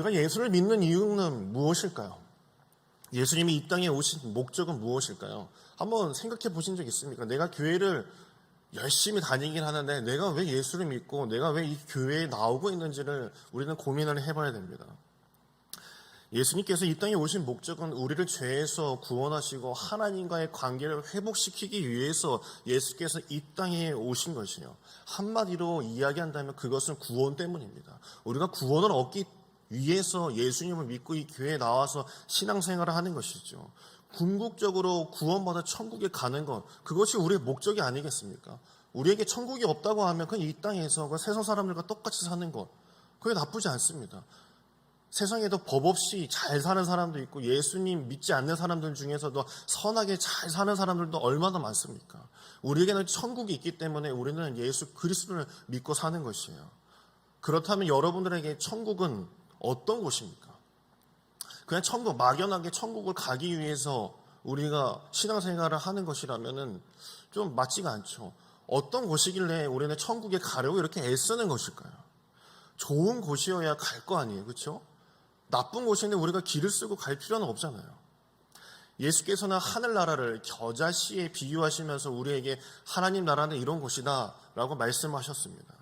우리가 예수를 믿는 이유는 무엇일까요? 예수님이 이 땅에 오신 목적은 무엇일까요? 한번 생각해 보신 적 있습니까? 내가 교회를 열심히 다니긴 하는데 내가 왜 예수를 믿고 내가 왜 이 교회에 나오고 있는지를 우리는 고민을 해봐야 됩니다. 예수님께서 이 땅에 오신 목적은 우리를 죄에서 구원하시고 하나님과의 관계를 회복시키기 위해서 예수께서 이 땅에 오신 것이요. 한마디로 이야기한다면 그것은 구원 때문입니다. 우리가 구원을 얻기 위해서 예수님을 믿고 이 교회에 나와서 신앙생활을 하는 것이죠. 궁극적으로 구원받아 천국에 가는 것, 그것이 우리의 목적이 아니겠습니까? 우리에게 천국이 없다고 하면 그냥 이 땅에서 세상 사람들과 똑같이 사는 것, 그게 나쁘지 않습니다. 세상에도 법 없이 잘 사는 사람도 있고 예수님 믿지 않는 사람들 중에서도 선하게 잘 사는 사람들도 얼마나 많습니까? 우리에게는 천국이 있기 때문에 우리는 예수 그리스도를 믿고 사는 것이에요. 그렇다면 여러분들에게 천국은 어떤 곳입니까? 그냥 천국, 막연하게 천국을 가기 위해서 우리가 신앙생활을 하는 것이라면 좀 맞지가 않죠. 어떤 곳이길래 우리는 천국에 가려고 이렇게 애쓰는 것일까요? 좋은 곳이어야 갈 거 아니에요, 그렇죠? 나쁜 곳인데 우리가 길을 쓰고 갈 필요는 없잖아요. 예수께서는 하늘나라를 겨자씨에 비유하시면서 우리에게 하나님 나라는 이런 곳이다 라고 말씀하셨습니다.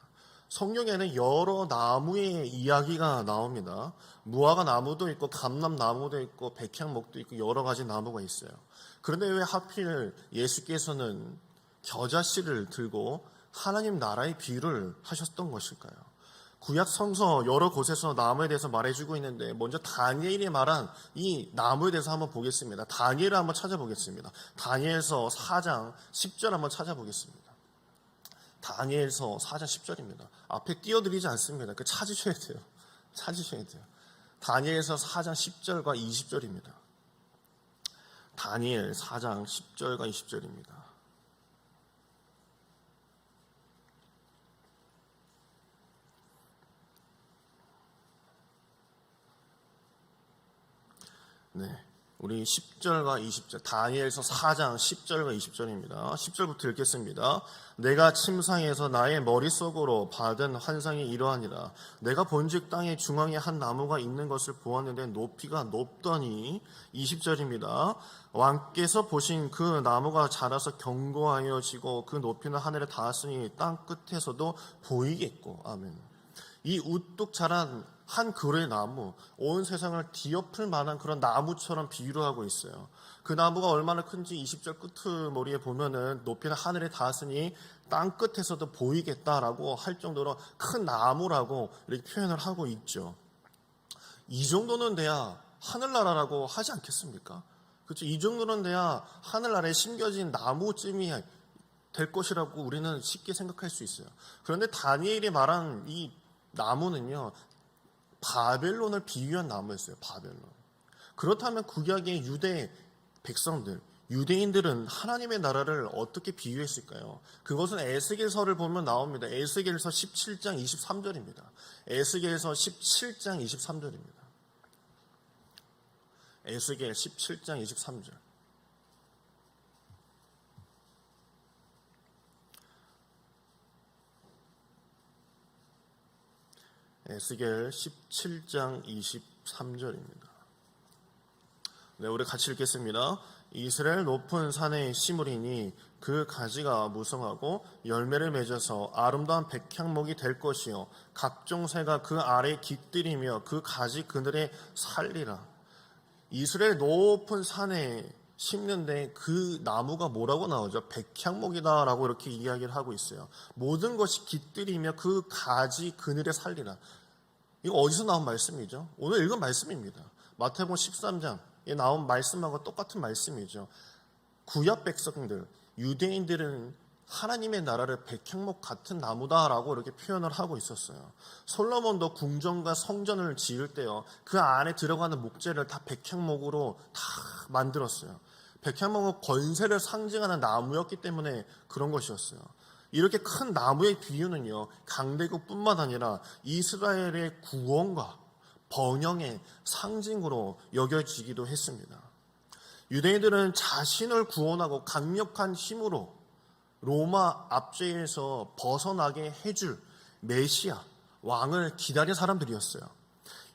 성경에는 여러 나무의 이야기가 나옵니다. 무화과 나무도 있고 감람나무도 있고 백향목도 있고 여러 가지 나무가 있어요. 그런데 왜 하필 예수께서는 겨자씨를 들고 하나님 나라의 비유를 하셨던 것일까요? 구약 성서 여러 곳에서 나무에 대해서 말해주고 있는데 먼저 다니엘이 말한 이 나무에 대해서 한번 보겠습니다. 다니엘을 한번 찾아보겠습니다. 다니엘서 4장 10절 한번 찾아보겠습니다. 다니엘서 4장 10절입니다. 앞에 띄워드리지 않습니다. 그 찾으셔야 돼요. 찾으셔야 돼요. 다니엘서 4장 10절과 20절입니다. 다니엘 4장 10절과 20절입니다. 네, 우리 10절과 20절, 다니엘서 4장 10절과 20절입니다. 10절부터 읽겠습니다. 내가 침상에서 나의 머릿속으로 받은 환상이 이러하니라. 내가 본즉 땅의 중앙에 한 나무가 있는 것을 보았는데 높이가 높더니 20절입니다. 왕께서 보신 그 나무가 자라서 견고하여 지고 그 높이는 하늘에 닿았으니 땅 끝에서도 보이겠고. 아멘. 이 우뚝 자란 한 그루의 나무, 온 세상을 뒤엎을 만한 그런 나무처럼 비유를 하고 있어요. 그 나무가 얼마나 큰지 20절 끝머리에 보면은 높이는 하늘에 닿았으니 땅 끝에서도 보이겠다라고 할 정도로 큰 나무라고 이렇게 표현을 하고 있죠. 이 정도는 돼야 하늘나라라고 하지 않겠습니까? 그렇죠? 이 정도는 돼야 하늘나라에 심겨진 나무쯤이 될 것이라고 우리는 쉽게 생각할 수 있어요. 그런데 다니엘이 말한 이 나무는요, 바벨론을 비유한 나무였어요. 바벨론. 그렇다면 구약의 유대 백성들, 유대인들은 하나님의 나라를 어떻게 비유했을까요? 그것은 에스겔서를 보면 나옵니다. 에스겔서 17장 23절입니다. 에스겔서 17장 23절입니다. 에스겔 17장 23절. 에스겔 17장 23절입니다. 네, 우리 같이 읽겠습니다. 이스라엘 높은 산에 심으리니 그 가지가 무성하고 열매를 맺어서 아름다운 백향목이 될 것이요 각종 새가 그 아래에 깃들이며 그 가지 그늘에 살리라. 이스라엘 높은 산에 심는데 그 나무가 뭐라고 나오죠? 백향목이다라고 이렇게 이야기를 하고 있어요. 모든 것이 깃들이며 그 가지 그늘에 살리라. 이거 어디서 나온 말씀이죠? 오늘 읽은 말씀입니다. 마태복음 13장에 나온 말씀하고 똑같은 말씀이죠. 구약 백성들, 유대인들은 하나님의 나라를 백향목 같은 나무다라고 이렇게 표현을 하고 있었어요. 솔로몬도 궁전과 성전을 지을 때요, 그 안에 들어가는 목재를 다 백향목으로 다 만들었어요. 백향목은 권세를 상징하는 나무였기 때문에 그런 것이었어요. 이렇게 큰 나무의 비유는요, 강대국뿐만 아니라 이스라엘의 구원과 번영의 상징으로 여겨지기도 했습니다. 유대인들은 자신을 구원하고 강력한 힘으로 로마 압제에서 벗어나게 해줄 메시아, 왕을 기다린 사람들이었어요.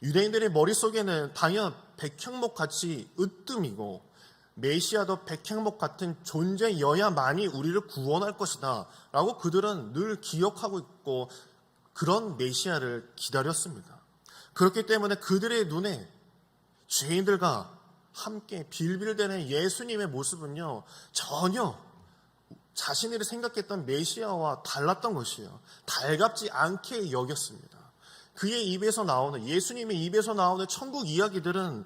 유대인들의 머릿속에는 당연 백향목 같이 으뜸이고 메시아도 백향목 같은 존재여야만이 우리를 구원할 것이다 라고 그들은 늘 기억하고 있고 그런 메시아를 기다렸습니다. 그렇기 때문에 그들의 눈에 죄인들과 함께 빌빌대는 예수님의 모습은요, 전혀 자신들이 생각했던 메시아와 달랐던 것이에요. 달갑지 않게 여겼습니다. 그의 입에서 나오는, 예수님의 입에서 나오는 천국 이야기들은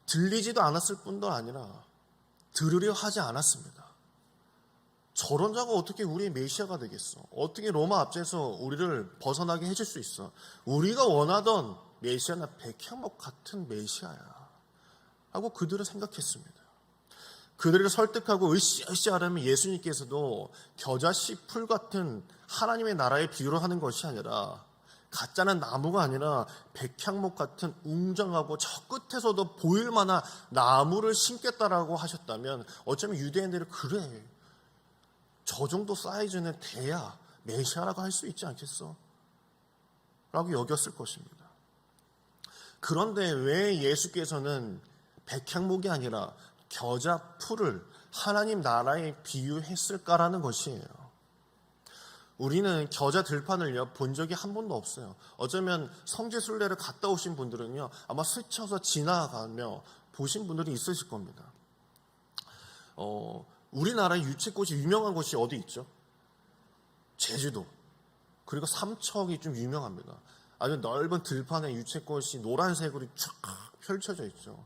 들리지도 않았을 뿐도 아니라 들으려 하지 않았습니다. 저런 자가 어떻게 우리의 메시아가 되겠어? 어떻게 로마 압제에서 우리를 벗어나게 해줄 수 있어? 우리가 원하던 메시아는 백향목 같은 메시아야 하고 그들은 생각했습니다. 그들을 설득하고 으쌰으쌰 하려면 예수님께서도 겨자씨 풀 같은 하나님의 나라의 비유를 하는 것이 아니라 가짜는 나무가 아니라 백향목 같은 웅장하고 저 끝에서도 보일 만한 나무를 심겠다라고 하셨다면 어쩌면 유대인들은 그래, 저 정도 사이즈는 돼야 메시아라고 할 수 있지 않겠어? 라고 여겼을 것입니다. 그런데 왜 예수께서는 백향목이 아니라 겨자 풀을 하나님 나라에 비유했을까라는 것이에요. 우리는 겨자 들판을요 본 적이 한 번도 없어요. 어쩌면 성지순례를 갔다 오신 분들은요 아마 스쳐서 지나가며 보신 분들이 있으실 겁니다. 우리나라의 유채꽃이 유명한 곳이 어디 있죠? 제주도. 그리고 삼척이 좀 유명합니다. 아주 넓은 들판에 유채꽃이 노란색으로 쫙 펼쳐져 있죠.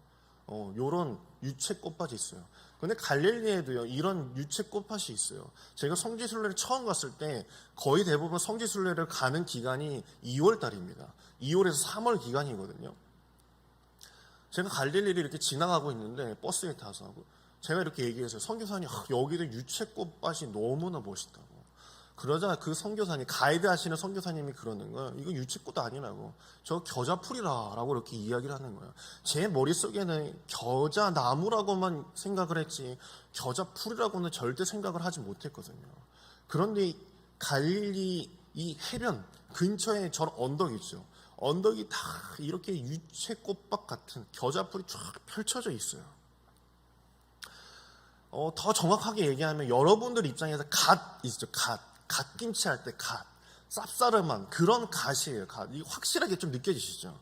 요런 유채꽃밭이 있어요. 근데 갈릴리에도요 이런 유채꽃밭이 있어요. 제가 성지순례를 처음 갔을 때 거의 대부분 성지순례를 가는 기간이 2월 달입니다. 2월에서 3월 기간이거든요. 제가 갈릴리를 이렇게 지나가고 있는데 버스에 타서 제가 이렇게 얘기했어요. 선교사님, 여기도 유채꽃밭이 너무나 멋있다고. 그러자 그 선교사님, 가이드 하시는 선교사님이 그러는 거예요. 이거 유채꽃 아니라고. 저 겨자풀이라고 이렇게 이야기를 하는 거예요. 제 머릿속에는 겨자나무라고만 생각을 했지 겨자풀이라고는 절대 생각을 하지 못했거든요. 그런데 갈릴리 이 해변 근처에 저런 언덕이 있죠. 언덕이 다 이렇게 유채꽃밭 같은 겨자풀이 쫙 펼쳐져 있어요. 더 정확하게 얘기하면 여러분들 입장에서 갓 있죠. 갓김치 할 때 갓. 쌉싸름한 그런 갓이에요. 갓. 이 확실하게 좀 느껴지시죠?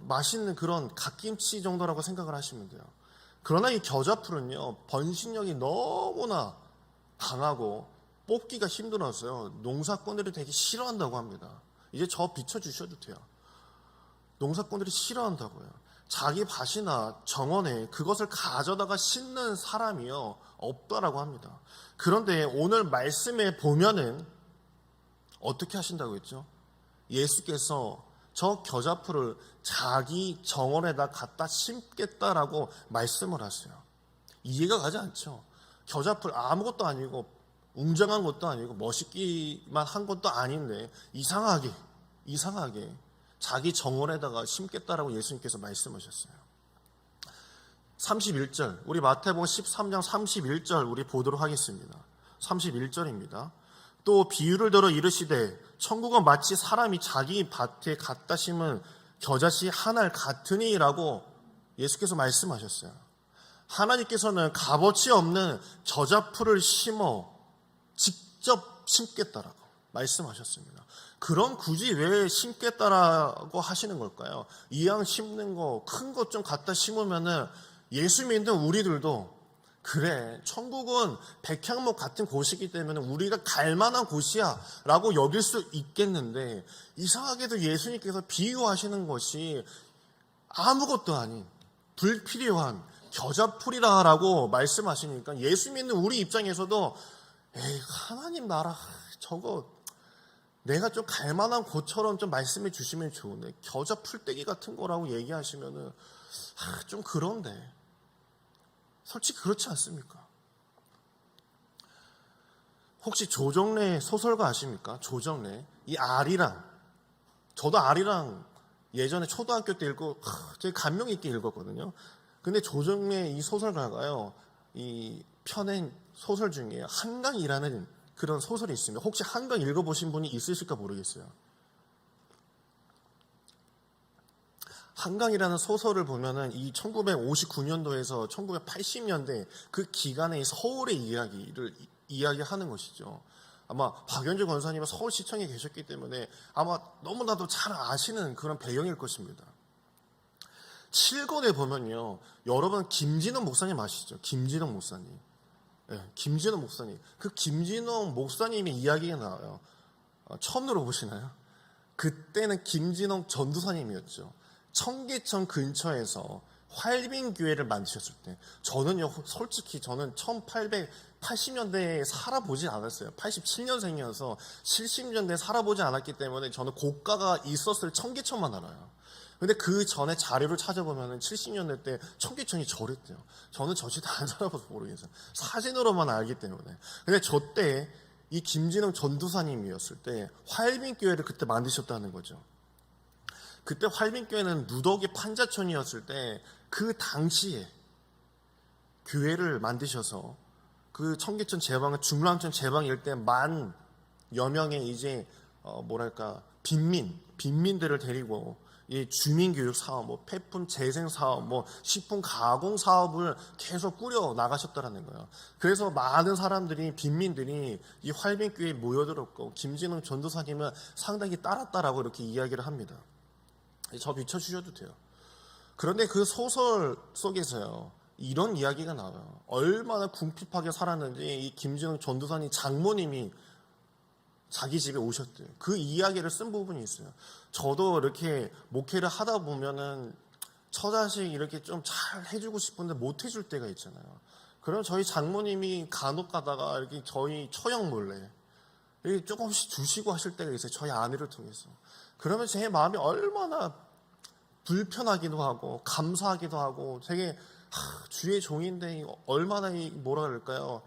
맛있는 그런 갓김치 정도라고 생각을 하시면 돼요. 그러나 이 겨자풀은요, 번식력이 너무나 강하고 뽑기가 힘들어서요, 농사꾼들이 되게 싫어한다고 합니다. 이제 저 비춰주셔도 돼요. 농사꾼들이 싫어한다고요. 자기 밭이나 정원에 그것을 가져다가 심는 사람이요 없다라고 합니다. 그런데 오늘 말씀에 보면은 어떻게 하신다고 했죠? 예수께서 저 겨자풀을 자기 정원에다 갖다 심겠다라고 말씀을 하세요. 이해가 가지 않죠? 겨자풀 아무것도 아니고 웅장한 것도 아니고 멋있기만 한 것도 아닌데 이상하게 자기 정원에다가 심겠다라고 예수님께서 말씀하셨어요. 31절, 우리 마태복음 13장 31절 우리 보도록 하겠습니다. 31절입니다. 또 비유를 들어 이르시되 천국은 마치 사람이 자기 밭에 갖다 심은 겨자씨 한 알 같으니라고 예수께서 말씀하셨어요. 하나님께서는 값어치 없는 겨자풀을 심어 직접 심겠다라고 말씀하셨습니다. 그럼 굳이 왜 심겠다라고 하시는 걸까요? 이왕 심는 거 큰 것 좀 갖다 심으면은 예수 믿는 우리들도 그래, 천국은 백향목 같은 곳이기 때문에 우리가 갈 만한 곳이야 라고 여길 수 있겠는데, 이상하게도 예수님께서 비유하시는 것이 아무것도 아닌 불필요한 겨자풀이라고 말씀하시니까 예수 믿는 우리 입장에서도 에이, 하나님 나라 저거 내가 좀 갈만한 곳처럼 좀 말씀해 주시면 좋은데 겨자 풀떼기 같은 거라고 얘기하시면은 좀 그런데, 솔직히 그렇지 않습니까? 혹시 조정래 소설가 아십니까? 조정래. 이 아리랑, 저도 아리랑 예전에 초등학교 때 읽고 되게 감명 있게 읽었거든요. 근데 조정래 이 소설가가요, 이 펴낸 소설 중에 한강이라는 그런 소설이 있습니다. 혹시 한강 읽어보신 분이 있으실까 모르겠어요. 한강이라는 소설을 보면은 이 1959년도에서 1980년대 그 기간의 서울의 이야기를 이야기하는 것이죠. 아마 박연주 권사님은 서울시청에 계셨기 때문에 아마 너무나도 잘 아시는 그런 배경일 것입니다. 7권에 보면요, 여러분 김진웅 목사님 아시죠? 김진웅 목사님. 네, 김진웅 목사님. 그 김진웅 목사님의 이야기가 나와요. 처음 들어보시나요? 그때는 김진웅 전도사님이었죠. 청계천 근처에서 활빈교회를 만드셨을 때, 저는요, 솔직히 저는 1880년대에 살아보지 않았어요. 87년생이어서 70년대에 살아보지 않았기 때문에 저는 고가가 있었을 청계천만 알아요. 근데 그 전에 자료를 찾아보면 70년대 때 청계천이 저랬대요. 저는 저 시대 안 살아봐서 모르겠어요. 사진으로만 알기 때문에. 근데 저 때 이 김진웅 전도사님이었을 때 활빈교회를 그때 만드셨다는 거죠. 그때 활빈교회는 누더기 판자촌이었을 때 그 당시에 교회를 만드셔서 그 청계천 제방, 중랑천 제방일 때 10,000여 명의 이제 빈민들을 데리고 이 주민교육 사업, 폐품 재생 사업, 식품 가공 사업을 계속 꾸려 나가셨다라는 거예요. 그래서 많은 사람들이, 빈민들이 이 활빈교회에 모여들었고, 김진웅 전도사님은 상당히 따랐다라고 이렇게 이야기를 합니다. 저 비춰주셔도 돼요. 그런데 그 소설 속에서요, 이런 이야기가 나와요. 얼마나 궁핍하게 살았는지 이 김진웅 전도사님 장모님이 자기 집에 오셨대요. 그 이야기를 쓴 부분이 있어요. 저도 이렇게 목회를 하다 보면은 처자식 이렇게 좀 잘 해주고 싶은데 못 해줄 때가 있잖아요. 그럼 저희 장모님이 간혹 가다가 이렇게 저희 처형 몰래 이렇게 조금씩 주시고 하실 때가 있어요. 저희 아내를 통해서. 그러면 제 마음이 얼마나 불편하기도 하고 감사하기도 하고 되게 주의 종인데 얼마나 뭐라 그럴까요?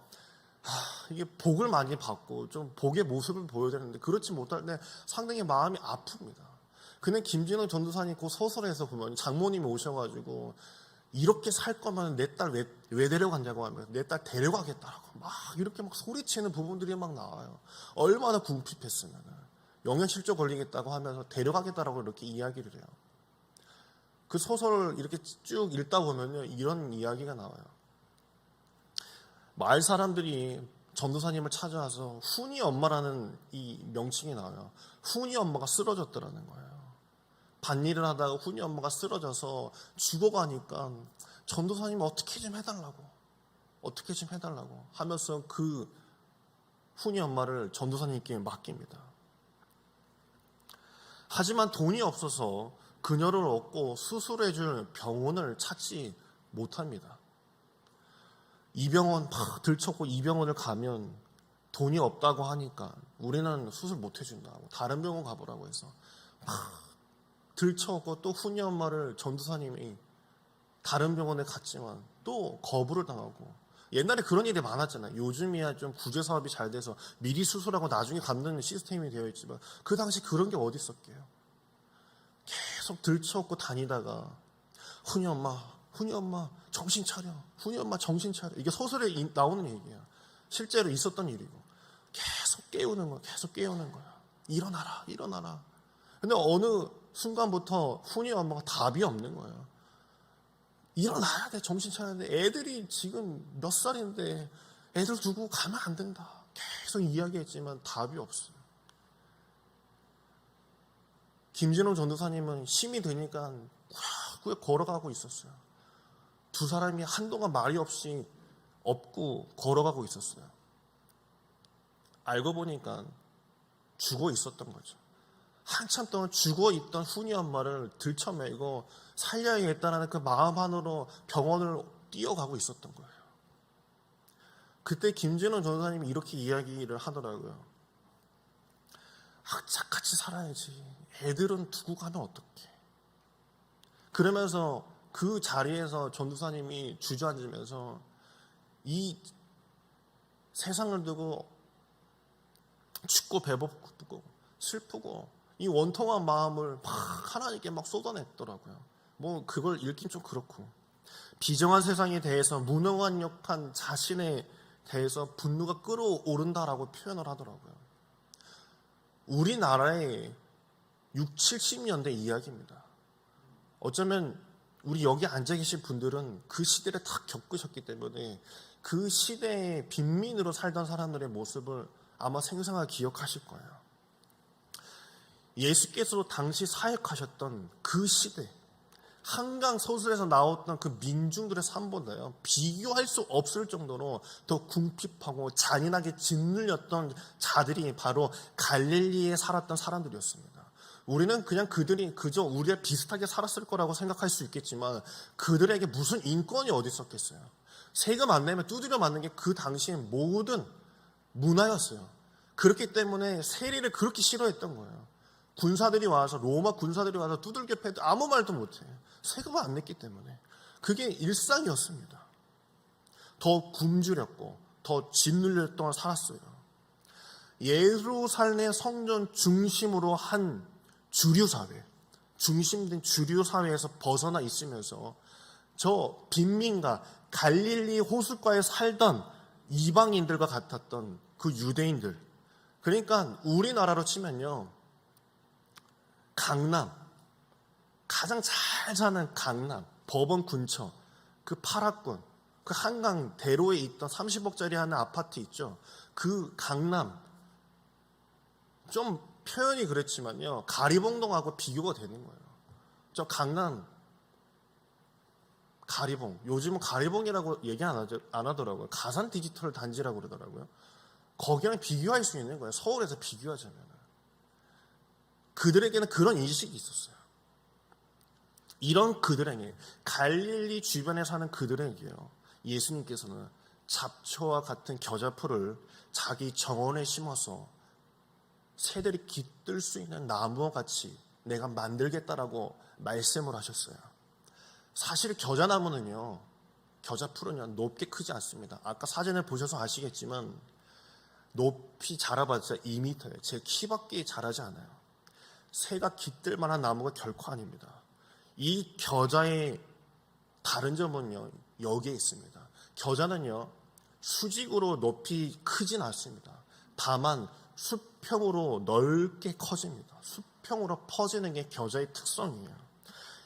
이게 복을 많이 받고 좀 복의 모습을 보여야 되는데 그렇지 못할 때 상당히 마음이 아픕니다. 근데 김진웅 전도사님 그 소설에서 보면 장모님이 오셔가지고 이렇게 살 거면 내 딸 왜 데려간다고 하면 내 딸 데려가겠다라고 막 이렇게 막 소리치는 부분들이 막 나와요. 얼마나 궁핍했으면 영양실조 걸리겠다고 하면서 데려가겠다라고 이렇게 이야기를 해요. 그 소설을 이렇게 쭉 읽다 보면요, 이런 이야기가 나와요. 마을 사람들이 전도사님을 찾아와서 훈이 엄마라는 이 명칭이 나와요. 훈이 엄마가 쓰러졌더라는 거예요. 밭일을 하다가 훈이 엄마가 쓰러져서 죽어가니까 전도사님 어떻게 좀 해달라고 하면서 그 훈이 엄마를 전도사님께 맡깁니다. 하지만 돈이 없어서 그녀를 얻고 수술해줄 병원을 찾지 못합니다. 이 병원 막 들쳤고 이 병원을 가면 돈이 없다고 하니까 우리는 수술 못 해준다고 다른 병원 가보라고 해서 막 들쳤고 또 훈이 엄마를 전도사님이 다른 병원에 갔지만 또 거부를 당하고 옛날에 그런 일이 많았잖아요. 요즘이야 좀 구제 사업이 잘 돼서 미리 수술하고 나중에 갖는 시스템이 되어 있지만 그 당시 그런 게 어디 있었게요. 계속 들쳐업고 다니다가 훈이 엄마 정신 차려. 훈이 엄마 정신 차려. 이게 소설에 나오는 얘기야. 실제로 있었던 일이고 계속 깨우는 거야. 일어나라. 근데 어느 순간부터 훈이 엄마가 답이 없는 거예요. 일어나야 돼. 정신 차려야 돼. 애들이 지금 몇 살인데 애들 두고 가면 안 된다. 계속 이야기했지만 답이 없어요. 김진웅 전도사님은 힘이 드니까 꾸역꾸역 걸어가고 있었어요. 두 사람이 한동안 말이 없이 업고 걸어가고 있었어요. 알고 보니까 죽어 있었던 거죠. 한참 동안 죽어 있던 훈이 엄마를 들쳐매고 살려야겠다는 그 마음 안으로 병원을 뛰어가고 있었던 거예요. 그때 김진웅 전도사님이 이렇게 이야기를 하더라고요. 악착같이 살아야지. 애들은 두고 가면 어떡해. 그러면서 그 자리에서 전도사님이 주저앉으면서 이 세상을 두고 춥고 배고프고 슬프고 이 원통한 마음을 막 하나님께 막 쏟아냈더라고요. 그걸 읽긴 좀 그렇고 비정한 세상에 대해서 무능한 자신에 대해서 분노가 끓어오른다라고 표현을 하더라고요. 우리나라의 60, 70년대 이야기입니다. 어쩌면 우리 여기 앉아 계신 분들은 그 시대를 다 겪으셨기 때문에 그 시대의 빈민으로 살던 사람들의 모습을 아마 생생하게 기억하실 거예요. 예수께서 당시 사역하셨던 그 시대, 한강 서술에서 나왔던 그 민중들의 삶보다요, 비교할 수 없을 정도로 더 궁핍하고 잔인하게 짓눌렸던 자들이 바로 갈릴리에 살았던 사람들이었습니다. 우리는 그냥 그들이 그저 우리와 비슷하게 살았을 거라고 생각할 수 있겠지만 그들에게 무슨 인권이 어디 있었겠어요. 세금 안 내면 두드려 맞는 게 그 당시의 모든 문화였어요. 그렇기 때문에 세리를 그렇게 싫어했던 거예요. 군사들이 와서, 로마 군사들이 와서 두들겨 패도 아무 말도 못해. 세금을 안 냈기 때문에. 그게 일상이었습니다. 더 굶주렸고 더 짓눌렸던 동안 살았어요. 예루살렘 성전 중심으로 한 주류사회, 중심된 주류사회에서 벗어나 있으면서 저 빈민가 갈릴리 호숫가에 살던 이방인들과 같았던 그 유대인들, 그러니까 우리나라로 치면요, 강남, 가장 잘 사는 강남, 법원 근처, 그 파라군, 그 한강 대로에 있던 30억짜리 하는 아파트 있죠. 그 강남, 좀 표현이 그렇지만요, 가리봉동하고 비교가 되는 거예요. 저 강남, 가리봉, 요즘은 가리봉이라고 얘기 안 하더라고요. 가산 디지털 단지라고 그러더라고요. 거기랑 비교할 수 있는 거예요. 서울에서 비교하자면. 그들에게는 그런 인식이 있었어요. 이런 그들에게, 갈릴리 주변에 사는 그들에게요, 예수님께서는 잡초와 같은 겨자풀을 자기 정원에 심어서 새들이 깃들 수 있는 나무와 같이 내가 만들겠다라고 말씀을 하셨어요. 사실 겨자나무는요, 겨자풀은요, 높게 크지 않습니다. 아까 사진을 보셔서 아시겠지만 높이 자라봤자 2m예요. 제 키밖에 자라지 않아요. 새가 깃들 만한 나무가 결코 아닙니다. 이 겨자의 다른 점은요, 여기에 있습니다. 겨자는요, 수직으로 높이 크진 않습니다. 다만 수평으로 넓게 커집니다. 수평으로 퍼지는 게 겨자의 특성이에요.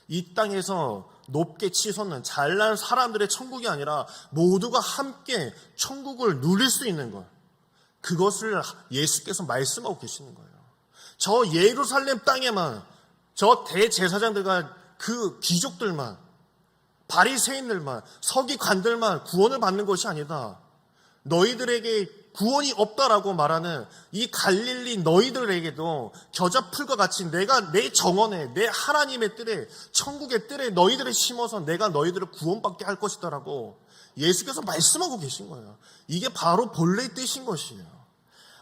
이 땅에서 높게 치솟는 잘난 사람들의 천국이 아니라 모두가 함께 천국을 누릴 수 있는 것, 그것을 예수께서 말씀하고 계시는 거예요. 저 예루살렘 땅에만, 저 대제사장들과 그 귀족들만, 바리새인들만, 서기관들만 구원을 받는 것이 아니다. 너희들에게 구원이 없다라고 말하는 이 갈릴리 너희들에게도 겨자풀과 같이 내가 내 정원에, 내 하나님의 뜰에, 천국의 뜰에 너희들을 심어서 내가 너희들을 구원받게 할 것이다라고 예수께서 말씀하고 계신 거예요. 이게 바로 본래의 뜻인 것이에요.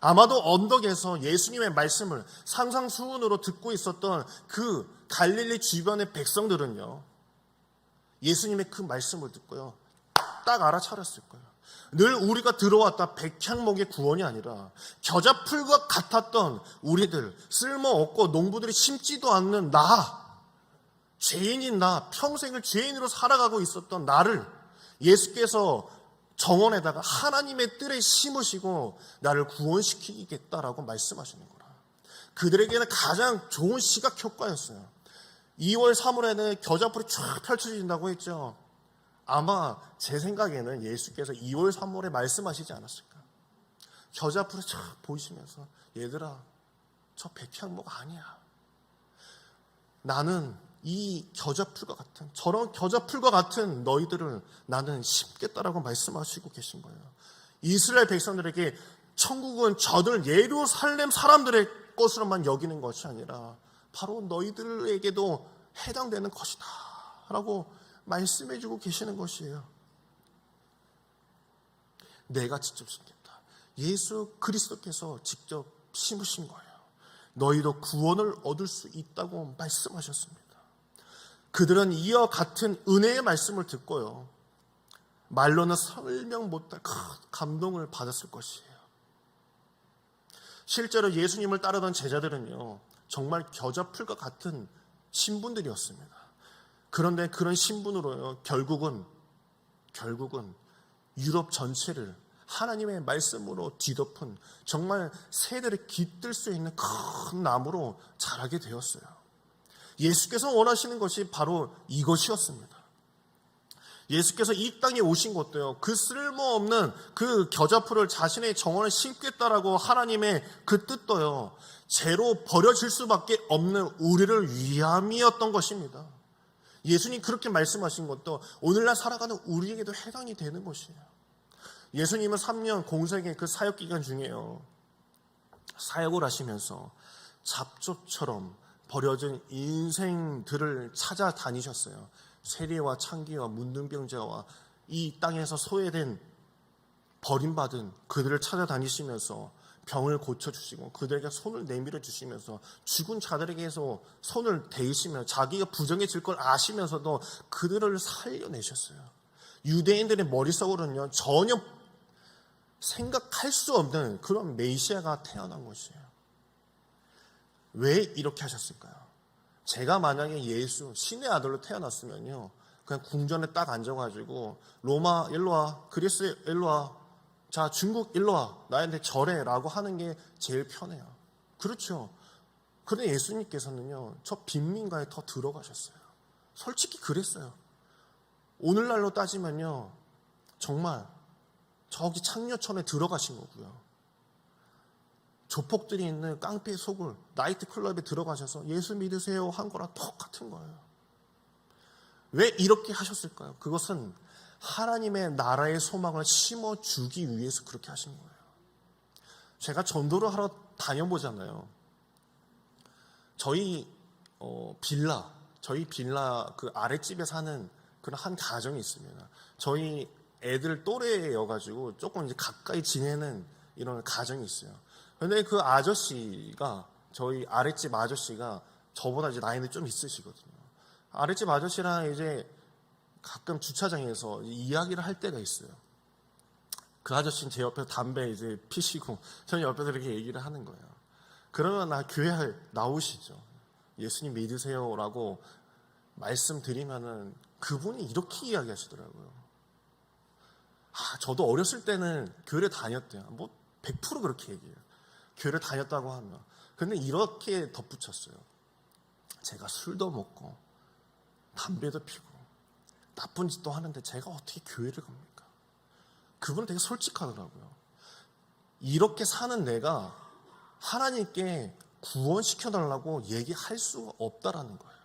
아마도 언덕에서 예수님의 말씀을 상상수훈으로 듣고 있었던 그 갈릴리 주변의 백성들은요, 예수님의 그 말씀을 듣고요, 딱 알아차렸을 거예요. 늘 우리가 들어왔다 백향목의 구원이 아니라 겨자풀과 같았던 우리들, 쓸모없고 농부들이 심지도 않는 나, 죄인인 나, 평생을 죄인으로 살아가고 있었던 나를 예수께서 정원에다가 하나님의 뜰에 심으시고 나를 구원시키겠다라고 말씀하시는 거라. 그들에게는 가장 좋은 시각 효과였어요. 2월, 3월에는 겨자풀이 쫙 펼쳐진다고 했죠. 아마 제 생각에는 예수께서 2월, 3월에 말씀하시지 않았을까. 겨자풀을 쫙 보이시면서, 얘들아, 저 백향목 아니야. 나는 이 겨자풀과 같은, 저런 겨자풀과 같은 너희들을 나는 심겠다라고 말씀하시고 계신 거예요. 이스라엘 백성들에게 천국은 저들 예루살렘 사람들의 것으로만 여기는 것이 아니라 바로 너희들에게도 해당되는 것이다 라고 말씀해주고 계시는 것이에요. 내가 직접 심겠다. 예수 그리스도께서 직접 심으신 거예요. 너희도 구원을 얻을 수 있다고 말씀하셨습니다. 그들은 이와 같은 은혜의 말씀을 듣고요, 말로는 설명 못할 큰 감동을 받았을 것이에요. 실제로 예수님을 따르던 제자들은요, 정말 겨자풀과 같은 신분들이었습니다. 그런데 그런 신분으로요, 결국은 유럽 전체를 하나님의 말씀으로 뒤덮은 정말 새들이 깃들 수 있는 큰 나무로 자라게 되었어요. 예수께서 원하시는 것이 바로 이것이었습니다. 예수께서 이 땅에 오신 것도요, 그 쓸모없는 그 겨자풀을 자신의 정원에 심겠다라고 하나님의 그 뜻도요, 죄로 버려질 수밖에 없는 우리를 위함이었던 것입니다. 예수님 그렇게 말씀하신 것도 오늘날 살아가는 우리에게도 해당이 되는 것이에요. 예수님은 3년 공생의 그 사역 기간 중에요, 사역을 하시면서 잡초처럼 버려진 인생들을 찾아다니셨어요. 세리와 창기와 문둥병자와 이 땅에서 소외된 버림받은 그들을 찾아다니시면서 병을 고쳐주시고 그들에게 손을 내밀어 주시면서 죽은 자들에게서 손을 대시며 자기가 부정해질 걸 아시면서도 그들을 살려내셨어요. 유대인들의 머릿속으로는요, 전혀 생각할 수 없는 그런 메시아가 태어난 것이에요. 왜 이렇게 하셨을까요? 제가 만약에 예수 신의 아들로 태어났으면요, 그냥 궁전에 딱 앉아가지고 로마 일로와, 그리스 일로와, 자 중국 일로와, 나한테 절해라고 하는 게 제일 편해요. 그렇죠. 그런데 예수님께서는요, 저 빈민가에 더 들어가셨어요. 솔직히 그랬어요. 오늘날로 따지면요, 정말 저기 창녀촌에 들어가신 거고요, 조폭들이 있는 깡패 속을 나이트클럽에 들어가셔서 예수 믿으세요 한 거랑 똑같은 거예요. 왜 이렇게 하셨을까요? 그것은 하나님의 나라의 소망을 심어주기 위해서 그렇게 하신 거예요. 제가 전도를 하러 다녀보잖아요. 저희 빌라 그 아랫집에 사는 그런 한 가정이 있습니다. 저희 애들 또래여가지고 조금 이제 가까이 지내는 이런 가정이 있어요. 근데 그 아저씨가, 저희 아랫집 아저씨가 저보다 이제 나이는 좀 있으시거든요. 아랫집 아저씨랑 이제 가끔 주차장에서 이야기를 할 때가 있어요. 그 아저씨는 제 옆에서 담배 이제 피시고 저는 옆에서 이렇게 얘기를 하는 거예요. 그러면 나 교회 나오시죠. 예수님 믿으세요라고 말씀드리면은 그분이 이렇게 이야기하시더라고요. 저도 어렸을 때는 교회를 다녔대요. 뭐 100% 그렇게 얘기해요. 교회를 다녔다고 하면. 근데 이렇게 덧붙였어요. 제가 술도 먹고 담배도 피고 나쁜 짓도 하는데 제가 어떻게 교회를 갑니까? 그분은 되게 솔직하더라고요. 이렇게 사는 내가 하나님께 구원시켜달라고 얘기할 수가 없다라는 거예요.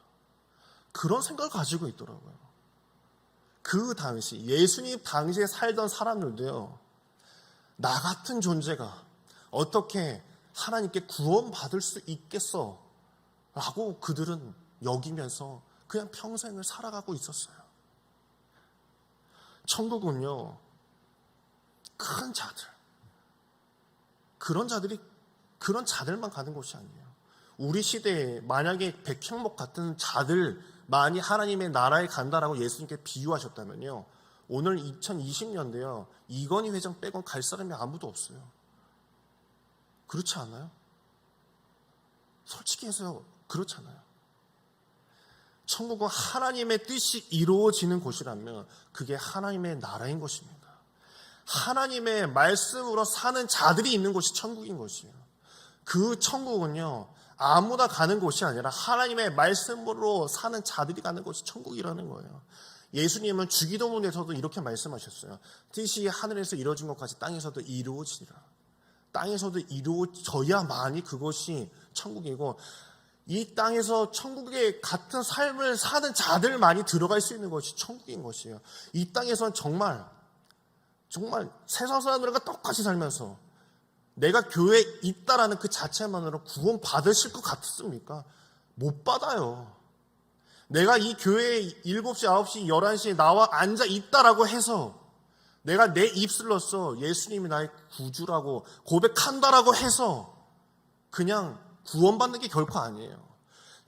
그런 생각을 가지고 있더라고요. 그 당시, 예수님 당시에 살던 사람들도요, 나 같은 존재가 어떻게 하나님께 구원받을 수 있겠어? 라고 그들은 여기면서 그냥 평생을 살아가고 있었어요. 천국은요, 큰 자들, 그런 자들만 가는 곳이 아니에요. 우리 시대에 만약에 백향목 같은 자들만이 하나님의 나라에 간다라고 예수님께 비유하셨다면요, 오늘 2020년대요, 이건희 회장 빼곤 갈 사람이 아무도 없어요. 그렇지 않아요? 솔직히 해서 그렇잖아요. 천국은 하나님의 뜻이 이루어지는 곳이라면 그게 하나님의 나라인 것입니다. 하나님의 말씀으로 사는 자들이 있는 곳이 천국인 것이에요. 그 천국은요, 아무나 가는 곳이 아니라 하나님의 말씀으로 사는 자들이 가는 곳이 천국이라는 거예요. 예수님은 주기도문에서도 이렇게 말씀하셨어요. 뜻이 하늘에서 이루어진 것 같이 땅에서도 이루어지리라. 땅에서도 이루어져야만이 그것이 천국이고, 이 땅에서 천국의 같은 삶을 사는 자들만이 들어갈 수 있는 것이 천국인 것이에요. 이 땅에서는 정말 세상 사람들과 똑같이 살면서 내가 교회에 있다라는 그 자체만으로 구원 받으실 것 같습니까? 못 받아요. 내가 이 교회에 7시, 9시, 11시에 나와 앉아 있다라고 해서 내가 내 입술로써 예수님이 나의 구주라고 고백한다라고 해서 그냥 구원받는 게 결코 아니에요.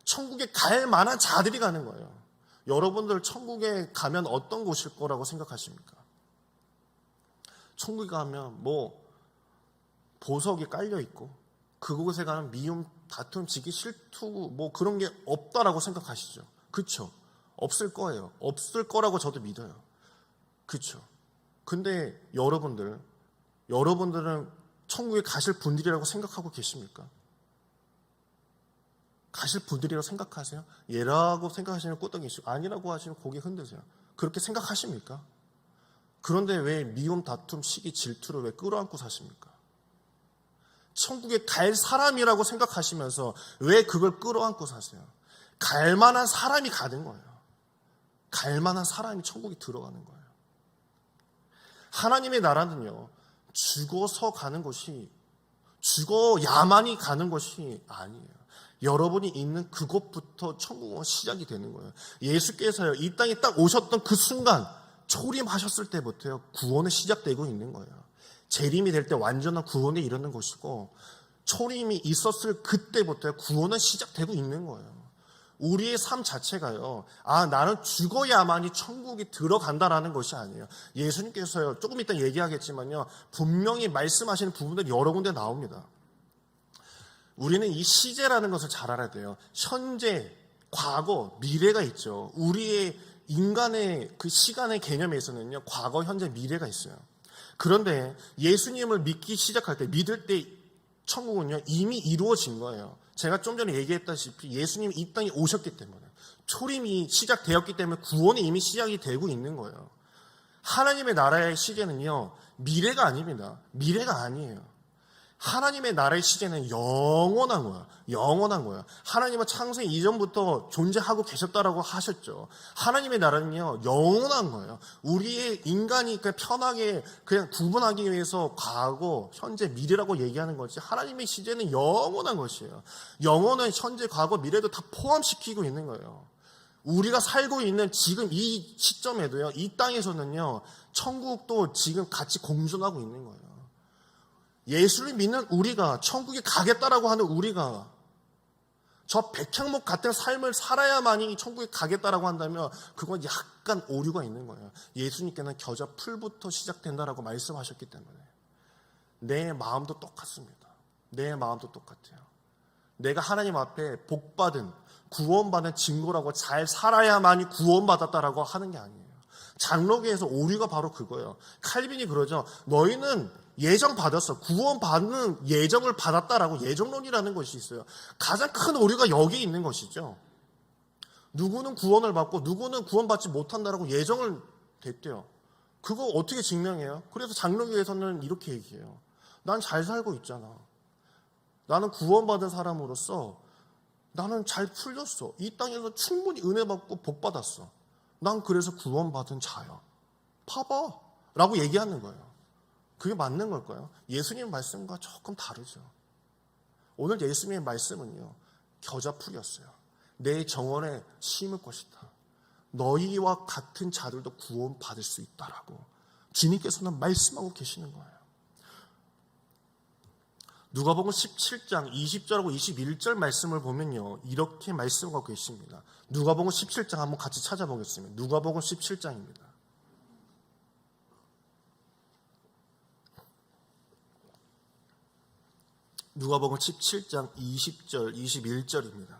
천국에 갈 만한 자들이 가는 거예요. 여러분들 천국에 가면 어떤 곳일 거라고 생각하십니까? 천국에 가면 뭐 보석이 깔려 있고 그곳에 가면 미움, 다툼, 지기, 실투 뭐 그런 게 없다라고 생각하시죠? 그렇죠? 없을 거예요. 없을 거라고 저도 믿어요. 그렇죠? 근데 여러분들은 천국에 가실 분들이라고 생각하고 계십니까? 가실 분들이라고 생각하세요? 예라고 생각하시면 끄덕이시고 아니라고 하시면 고개 흔드세요. 그렇게 생각하십니까? 그런데 왜 미움, 다툼, 시기, 질투를 왜 끌어안고 사십니까? 천국에 갈 사람이라고 생각하시면서 왜 그걸 끌어안고 사세요? 갈 만한 사람이 가는 거예요. 갈 만한 사람이 천국에 들어가는 거예요. 하나님의 나라는요, 죽어서 가는 것이, 죽어야만이 가는 것이 아니에요. 여러분이 있는 그곳부터 천국은 시작이 되는 거예요. 예수께서요, 이 땅에 딱 오셨던 그 순간, 초림하셨을 때부터요, 구원이 시작되고 있는 거예요. 재림이 될 때 완전한 구원에 이르는 것이고, 초림이 있었을 그때부터 구원은 시작되고 있는 거예요. 우리의 삶 자체가요, 나는 죽어야만이 천국이 들어간다라는 것이 아니에요. 예수님께서요, 조금 이따 얘기하겠지만요, 분명히 말씀하시는 부분들이 여러 군데 나옵니다. 우리는 이 시제라는 것을 잘 알아야 돼요. 현재, 과거, 미래가 있죠. 우리의 인간의 그 시간의 개념에서는요, 과거, 현재, 미래가 있어요. 그런데 예수님을 믿기 시작할 때, 믿을 때 천국은요, 이미 이루어진 거예요. 제가 좀 전에 얘기했다시피 예수님이 이 땅에 오셨기 때문에, 초림이 시작되었기 때문에 구원이 이미 시작이 되고 있는 거예요. 하나님의 나라의 시제는요, 미래가 아닙니다. 미래가 아니에요. 하나님의 나라의 시제는 영원한 거야. 영원한 거야. 하나님은 창세 이전부터 존재하고 계셨다라고 하셨죠. 하나님의 나라는요, 영원한 거예요. 우리의 인간이 그냥 편하게 그냥 구분하기 위해서 과거, 현재, 미래라고 얘기하는 거지. 하나님의 시제는 영원한 것이에요. 영원은 현재, 과거, 미래도 다 포함시키고 있는 거예요. 우리가 살고 있는 지금 이 시점에도요, 이 땅에서는요, 천국도 지금 같이 공존하고 있는 거예요. 예수를 믿는 우리가, 천국에 가겠다라고 하는 우리가 저 백향목 같은 삶을 살아야만이 천국에 가겠다라고 한다면 그건 약간 오류가 있는 거예요. 예수님께는 겨자 풀부터 시작된다라고 말씀하셨기 때문에. 내 마음도 똑같습니다. 내 마음도 똑같아요. 내가 하나님 앞에 복받은, 구원받은 증거라고 잘 살아야만이 구원받았다라고 하는 게 아니에요. 장로교에서 오류가 바로 그거예요. 칼빈이 그러죠. 너희는 예정 받았어. 구원받는 예정을 받았다라고 예정론이라는 것이 있어요. 가장 큰 오류가 여기에 있는 것이죠. 누구는 구원을 받고 누구는 구원받지 못한다라고 예정을 됐대요. 그거 어떻게 증명해요? 그래서 장로교에서는 이렇게 얘기해요. 난 잘 살고 있잖아. 나는 구원받은 사람으로서 나는 잘 풀렸어. 이 땅에서 충분히 은혜 받고 복 받았어. 난 그래서 구원받은 자야. 봐봐. 라고 얘기하는 거예요. 그게 맞는 걸까요? 예수님 말씀과 조금 다르죠. 오늘 예수님의 말씀은요, 겨자풀이었어요. 내 정원에 심을 것이다. 너희와 같은 자들도 구원받을 수 있다라고 주님께서는 말씀하고 계시는 거예요. 누가복음 17장 20절하고 21절 말씀을 보면요, 이렇게 말씀하고 계십니다. 누가복음 17장 한번 같이 찾아보겠습니다. 누가복음 17장입니다. 누가복음 17장 20절, 21절입니다.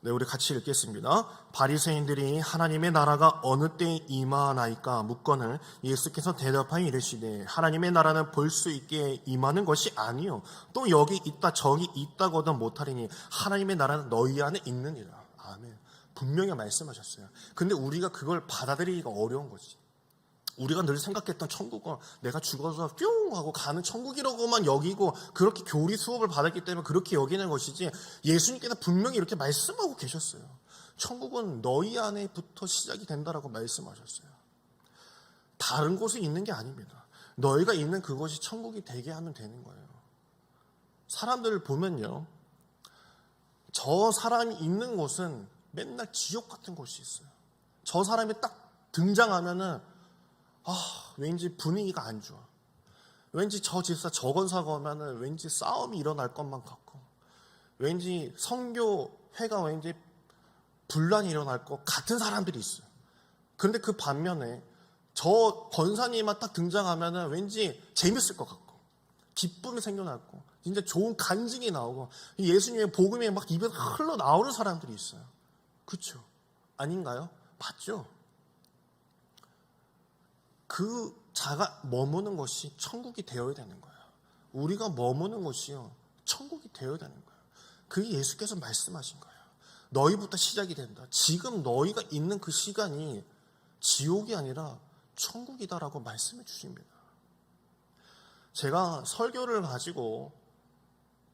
네, 우리 같이 읽겠습니다. 바리새인들이 하나님의 나라가 어느 때에 임하나이까 묻거늘 예수께서 대답하여 이르시되 하나님의 나라는 볼 수 있게 임하는 것이 아니요 또 여기 있다 저기 있다거든 못하리니 하나님의 나라는 너희 안에 있느니라. 아멘. 분명히 말씀하셨어요. 근데 우리가 그걸 받아들이기가 어려운 거지. 우리가 늘 생각했던 천국은 내가 죽어서 뿅 하고 가는 천국이라고만 여기고 그렇게 교리 수업을 받았기 때문에 그렇게 여기는 것이지, 예수님께서 분명히 이렇게 말씀하고 계셨어요. 천국은 너희 안에부터 시작이 된다라고 말씀하셨어요. 다른 곳에 있는 게 아닙니다. 너희가 있는 그것이 천국이 되게 하면 되는 거예요. 사람들을 보면요, 저 사람이 있는 곳은 맨날 지옥 같은 곳이 있어요. 저 사람이 딱 등장하면은 왠지 분위기가 안 좋아. 왠지 저 집사 저 건사가 오면은 왠지 싸움이 일어날 것만 같고, 왠지 선교회가 왠지 분란이 일어날 것 같은 사람들이 있어요. 그런데 그 반면에 저 권사님만 딱 등장하면은 왠지 재밌을 것 같고, 기쁨이 생겨났고, 진짜 좋은 간증이 나오고, 예수님의 복음이 막 입에서 흘러나오는 사람들이 있어요. 그렇죠? 아닌가요? 맞죠? 그 자가 머무는 것이 천국이 되어야 되는 거예요. 우리가 머무는 곳이요 천국이 되어야 되는 거예요. 그게 예수께서 말씀하신 거예요. 너희부터 시작이 된다. 지금 너희가 있는 그 시간이 지옥이 아니라 천국이다라고 말씀해 주십니다. 제가 설교를 가지고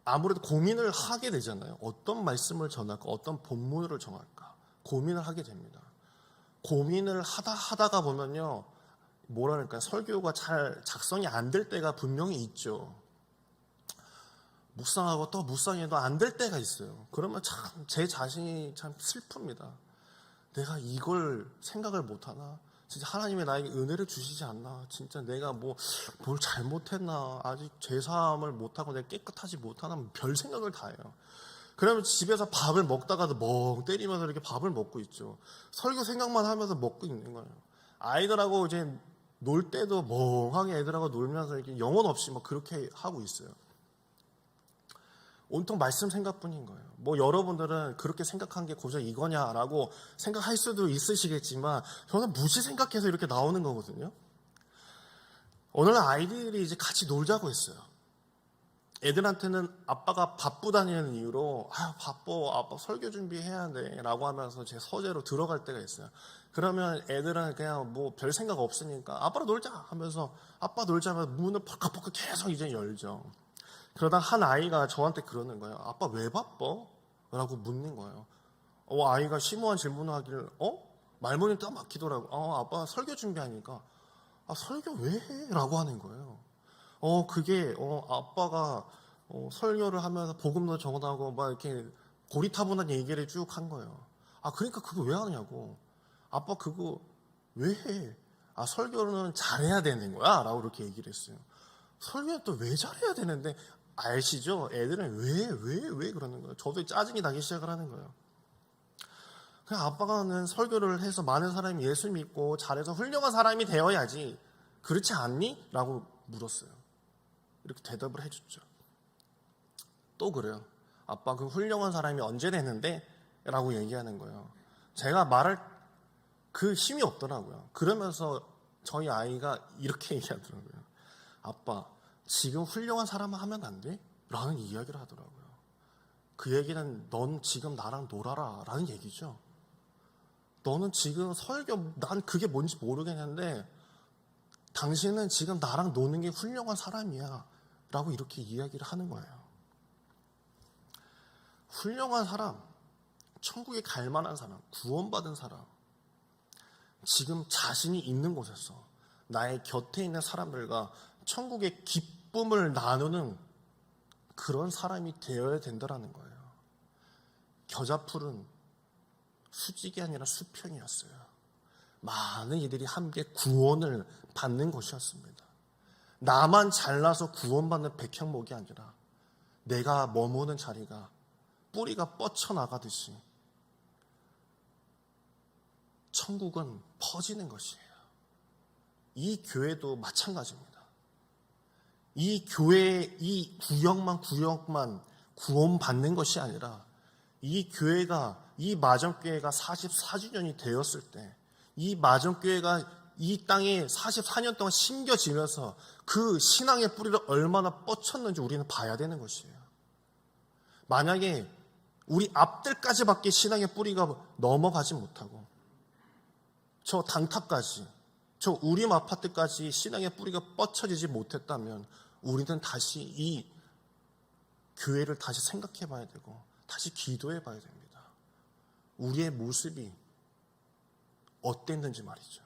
아무래도 고민을 하게 되잖아요. 어떤 말씀을 전할까, 어떤 본문을 정할까 고민을 하게 됩니다. 고민을 하다가 보면요, 뭐랄까, 설교가 잘 작성이 안 될 때가 분명히 있죠. 묵상하고 또 묵상해도 안 될 때가 있어요. 그러면 참 제 자신이 참 슬픕니다. 내가 이걸 생각을 못하나? 진짜 하나님이 나에게 은혜를 주시지 않나? 진짜 내가 뭘 잘못했나? 아직 죄사함을 못하고 내가 깨끗하지 못하나? 별 생각을 다 해요. 그러면 집에서 밥을 먹다가도 멍 때리면서 이렇게 밥을 먹고 있죠. 설교 생각만 하면서 먹고 있는 거예요. 아이들하고 이제 놀 때도 멍하게 애들하고 놀면서 이렇게 영혼 없이 막 그렇게 하고 있어요. 온통 말씀 생각뿐인 거예요. 뭐 여러분들은 그렇게 생각한 게 고작 이거냐라고 생각할 수도 있으시겠지만 저는 무시 생각해서 이렇게 나오는 거거든요. 오늘 아이들이 이제 같이 놀자고 했어요. 애들한테는 아빠가 바쁘다는 이유로 바빠, 아빠 설교 준비해야 돼 라고 하면서 제 서재로 들어갈 때가 있어요. 그러면 애들은 그냥 뭐 별 생각 없으니까 아빠랑 놀자 하면서 아빠 놀자면 문을 펄컥펄컥 계속 이제 열죠. 그러다 한 아이가 저한테 그러는 거예요. 아빠 왜 바빠? 라고 묻는 거예요. 아이가 심오한 질문을 하기를 말문이 딱 막히더라고. 아빠 설교 준비하니까 설교 왜 해? 라고 하는 거예요. 그게 아빠가 설교를 하면서 복음도 적어나고 막 이렇게 고리타분한 얘기를 쭉 한 거예요. 그러니까 그거 왜 하냐고. 아빠 그거 왜 해? 설교는 잘해야 되는 거야 라고 이렇게 얘기를 했어요. 설교는 또 왜 잘해야 되는데 아시죠? 애들은 왜 그러는 거예요. 저도 짜증이 나기 시작을 하는 거예요. 그냥 아빠가는 설교를 해서 많은 사람이 예수 믿고 잘해서 훌륭한 사람이 되어야지 그렇지 않니? 라고 물었어요. 이렇게 대답을 해줬죠. 또 그래요. 아빠 그 훌륭한 사람이 언제 되는데? 라고 얘기하는 거예요. 제가 말할 그 힘이 없더라고요. 그러면서 저희 아이가 이렇게 얘기하더라고요. 아빠 지금 훌륭한 사람을 하면 안 돼? 라는 이야기를 하더라고요. 그 얘기는 넌 지금 나랑 놀아라 라는 얘기죠. 너는 지금 설교, 난 그게 뭔지 모르겠는데 당신은 지금 나랑 노는 게 훌륭한 사람이야 라고 이렇게 이야기를 하는 거예요. 훌륭한 사람, 천국에 갈 만한 사람, 구원받은 사람, 지금 자신이 있는 곳에서 나의 곁에 있는 사람들과 천국의 기쁨을 나누는 그런 사람이 되어야 된다는 거예요. 겨자풀은 수직이 아니라 수평이었어요. 많은 이들이 함께 구원을 받는 것이었습니다. 나만 잘나서 구원받는 백향목이 아니라 내가 머무는 자리가 뿌리가 뻗쳐나가듯이 천국은 퍼지는 것이에요. 이 교회도 마찬가지입니다. 이 교회, 이 구역만 구원받는 것이 아니라 이 교회가, 이 마정교회가 44주년이 되었을 때 이 마정교회가 이 땅에 44년 동안 심겨지면서 그 신앙의 뿌리를 얼마나 뻗쳤는지 우리는 봐야 되는 것이에요. 만약에 우리 앞들까지밖에 신앙의 뿌리가 넘어가지 못하고 저 당탑까지, 저 우림 아파트까지 신앙의 뿌리가 뻗쳐지지 못했다면 우리는 다시 이 교회를 다시 생각해 봐야 되고 다시 기도해 봐야 됩니다. 우리의 모습이 어땠는지 말이죠.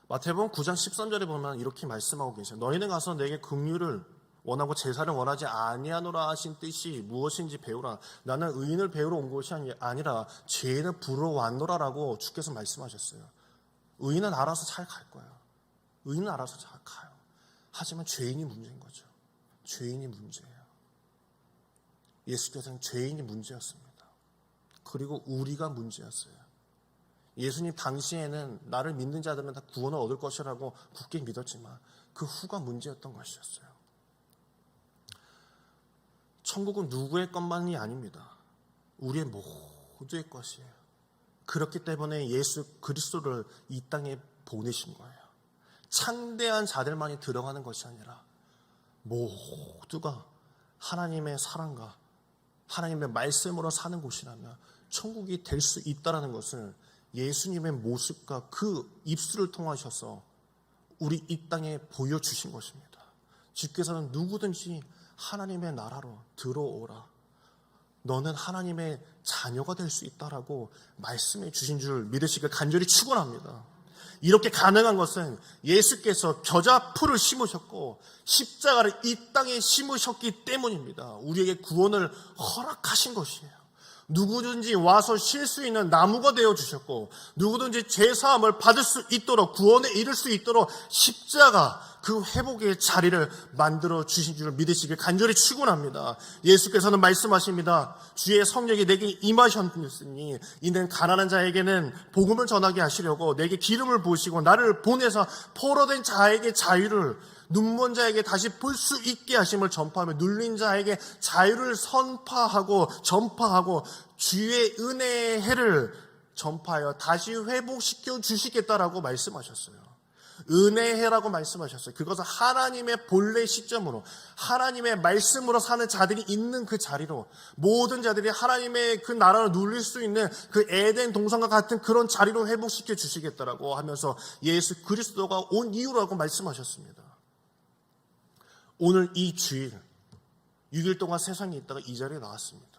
마태복음 9장 13절에 보면 이렇게 말씀하고 계세요. 너희는 가서 내게 긍휼을 원하고 제사를 원하지 아니하노라 하신 뜻이 무엇인지 배우라. 나는 의인을 배우러 온 것이 아니라 죄인을 부르러 왔노라라고 주께서 말씀하셨어요. 의인은 알아서 잘 갈 거예요. 의인은 알아서 잘 가요. 하지만 죄인이 문제인 거죠. 죄인이 문제예요. 예수께서는 죄인이 문제였습니다. 그리고 우리가 문제였어요. 예수님 당시에는 나를 믿는 자들은 다 구원을 얻을 것이라고 굳게 믿었지만 그 후가 문제였던 것이었어요. 천국은 누구의 것만이 아닙니다. 우리의 모두의 것이에요. 그렇기 때문에 예수 그리스도를 이 땅에 보내신 거예요. 창대한 자들만이 들어가는 것이 아니라 모두가 하나님의 사랑과 하나님의 말씀으로 사는 곳이라면 천국이 될 수 있다는 것을 예수님의 모습과 그 입술을 통하셔서 우리 이 땅에 보여주신 것입니다. 주께서는 누구든지 하나님의 나라로 들어오라. 너는 하나님의 자녀가 될 수 있다라고 말씀해 주신 줄 믿으시길 간절히 축원합니다. 이렇게 가능한 것은 예수께서 겨자풀을 심으셨고 십자가를 이 땅에 심으셨기 때문입니다. 우리에게 구원을 허락하신 것이에요. 누구든지 와서 쉴 수 있는 나무가 되어주셨고 누구든지 죄사함을 받을 수 있도록 구원에 이를 수 있도록 십자가 그 회복의 자리를 만들어 주신 줄 믿으시길 간절히 축원합니다. 예수께서는 말씀하십니다. 주의 성령이 내게 임하셨으니 이는 가난한 자에게는 복음을 전하게 하시려고 내게 기름을 부으시고 나를 보내서 포로된 자에게 자유를 눈먼 자에게 다시 볼 수 있게 하심을 전파하며 눌린 자에게 자유를 선파하고 전파하고 주의 은혜의 해를 전파하여 다시 회복시켜 주시겠다라고 말씀하셨어요. 은혜의 해라고 말씀하셨어요. 그것은 하나님의 본래 시점으로 하나님의 말씀으로 사는 자들이 있는 그 자리로 모든 자들이 하나님의 그 나라를 누릴 수 있는 그 에덴 동산과 같은 그런 자리로 회복시켜 주시겠다라고 하면서 예수 그리스도가 온 이유라고 말씀하셨습니다. 오늘 이 주일 6일 동안 세상에 있다가 이 자리에 나왔습니다.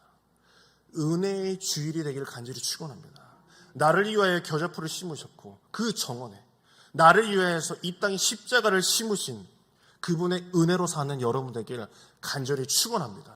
은혜의 주일이 되기를 간절히 축원합니다. 나를 위하여 겨자풀을 심으셨고 그 정원에 나를 위하여서 이 땅에 십자가를 심으신 그분의 은혜로 사는 여러분 되기를 간절히 축원합니다.